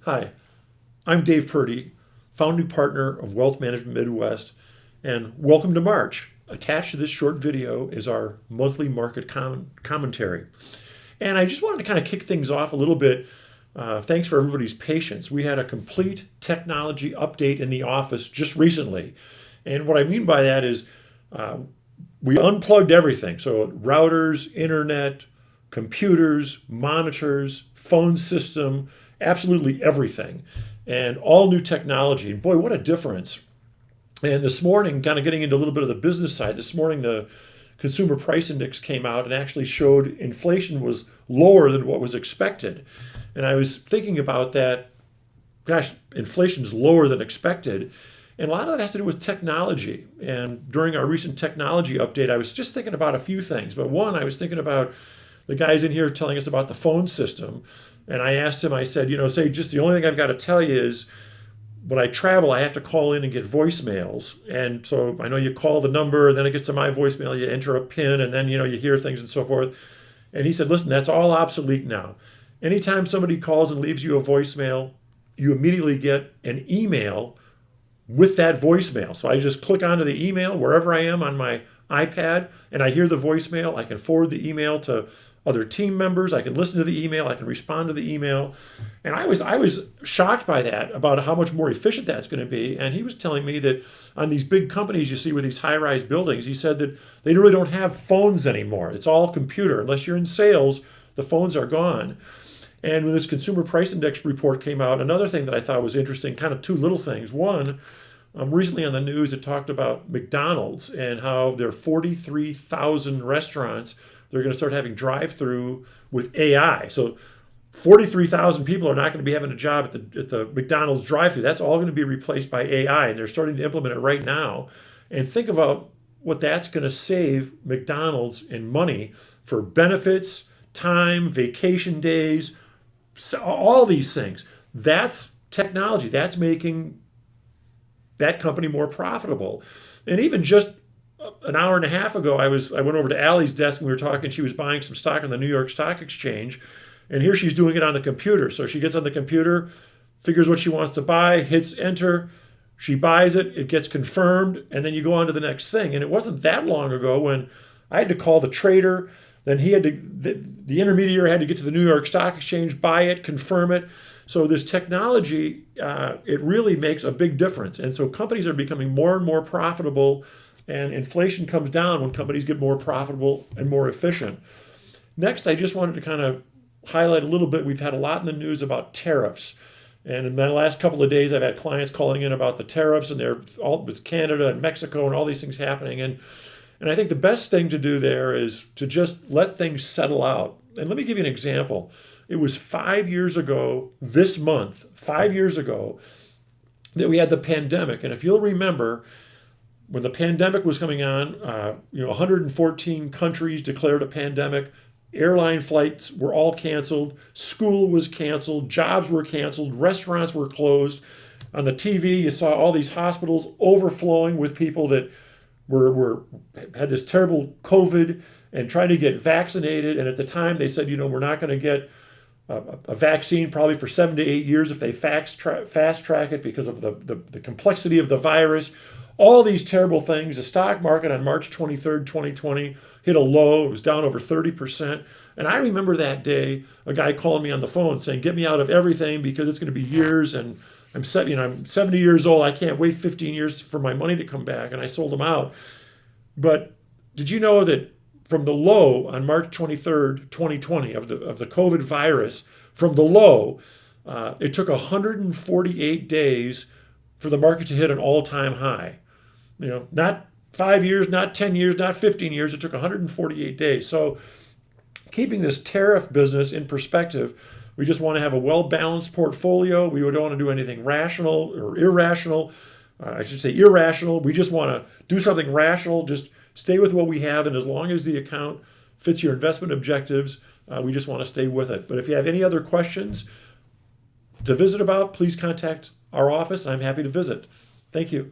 Hi, I'm Dave Purdy, founding partner of Wealth Management Midwest, and welcome to March. Attached to this short video is our monthly market commentary. And I just wanted to kind of kick things off a little bit. Thanks for everybody's patience. We had a complete technology update in the office just recently. And what I mean by that is we unplugged everything. So routers, internet, computers, monitors, phone system, absolutely everything, and all new technology. And boy, what a difference. And this morning, kind of getting into a little bit of the business side, this morning the consumer price index came out and actually showed inflation was lower than what was expected. And I was thinking about that, gosh, inflation's lower than expected. And a lot of that has to do with technology. And during our recent technology update, I was just thinking about a few things. But one, I was thinking about the guys in here telling us about the phone system. And I asked him, I said, say just the only thing I've got to tell you is when I travel, I have to call in and get voicemails. And so I know you call the number, and then it gets to my voicemail, you enter a PIN, and then, you hear things and so forth. And he said, listen, that's all obsolete now. Anytime somebody calls and leaves you a voicemail, you immediately get an email with that voicemail. So I just click onto the email wherever I am on my iPad, and I hear the voicemail. I can forward the email to other team members. I can listen to the email. I can respond to the email. And I was shocked by that, about how much more efficient that's going to be. And he was telling me that on these big companies you see with these high-rise buildings, he said that they really don't have phones anymore. It's all computer. Unless you're in sales, the phones are gone. And when this consumer price index report came out, another thing that I thought was interesting, kind of two little things. One, recently on the news, it talked about McDonald's and how their 43,000 restaurants, they're going to start having drive-through with AI. So 43,000 people are not going to be having a job at the McDonald's drive-through. That's all going to be replaced by AI, and they're starting to implement it right now. And think about what that's going to save McDonald's in money for benefits, time, vacation days, all these things. That's technology. That's making that company more profitable. And even just an hour and a half ago, I went over to Allie's desk and we were talking. She was buying some stock on the New York Stock Exchange, and here she's doing it on the computer. So she gets on the computer, figures what she wants to buy, hits enter, she buys it, it gets confirmed, and then you go on to the next thing. And it wasn't that long ago when I had to call the trader, then he had to, the intermediary had to get to the New York Stock Exchange, buy it, confirm it. So this technology, it really makes a big difference. And so companies are becoming more and more profitable, and inflation comes down when companies get more profitable and more efficient. Next, I just wanted to kind of highlight a little bit. We've had a lot in the news about tariffs. And in the last couple of days, I've had clients calling in about the tariffs, and they're all with Canada and Mexico and all these things happening. And I think the best thing to do there is to just let things settle out. And let me give you an example. It was 5 years ago this month, 5 years ago, that we had the pandemic. And if you'll remember, when the pandemic was coming on, 114 countries declared a pandemic. Airline flights were all canceled. School was canceled. Jobs were canceled. Restaurants were closed. On the TV, you saw all these hospitals overflowing with people that had this terrible COVID and trying to get vaccinated. And at the time, they said, we're not going to get a vaccine probably for 7 to 8 years if they fast track it because of the complexity of the virus. All these terrible things. The stock market on March 23rd, 2020 hit a low. It was down over 30%. And I remember that day, a guy calling me on the phone saying, get me out of everything because it's going to be years. And I'm 70 years old. I can't wait 15 years for my money to come back. And I sold him out. But did you know that from the low on March 23rd, 2020 of the COVID virus, from the low, it took 148 days for the market to hit an all-time high. Not 5 years, not 10 years, not 15 years. It took 148 days. So keeping this tariff business in perspective, we just want to have a well-balanced portfolio. We don't want to do anything rational or irrational. I should say irrational. We just want to do something rational. Just stay with what we have. And as long as the account fits your investment objectives, we just want to stay with it. But if you have any other questions to visit about, please contact our office. I'm happy to visit. Thank you.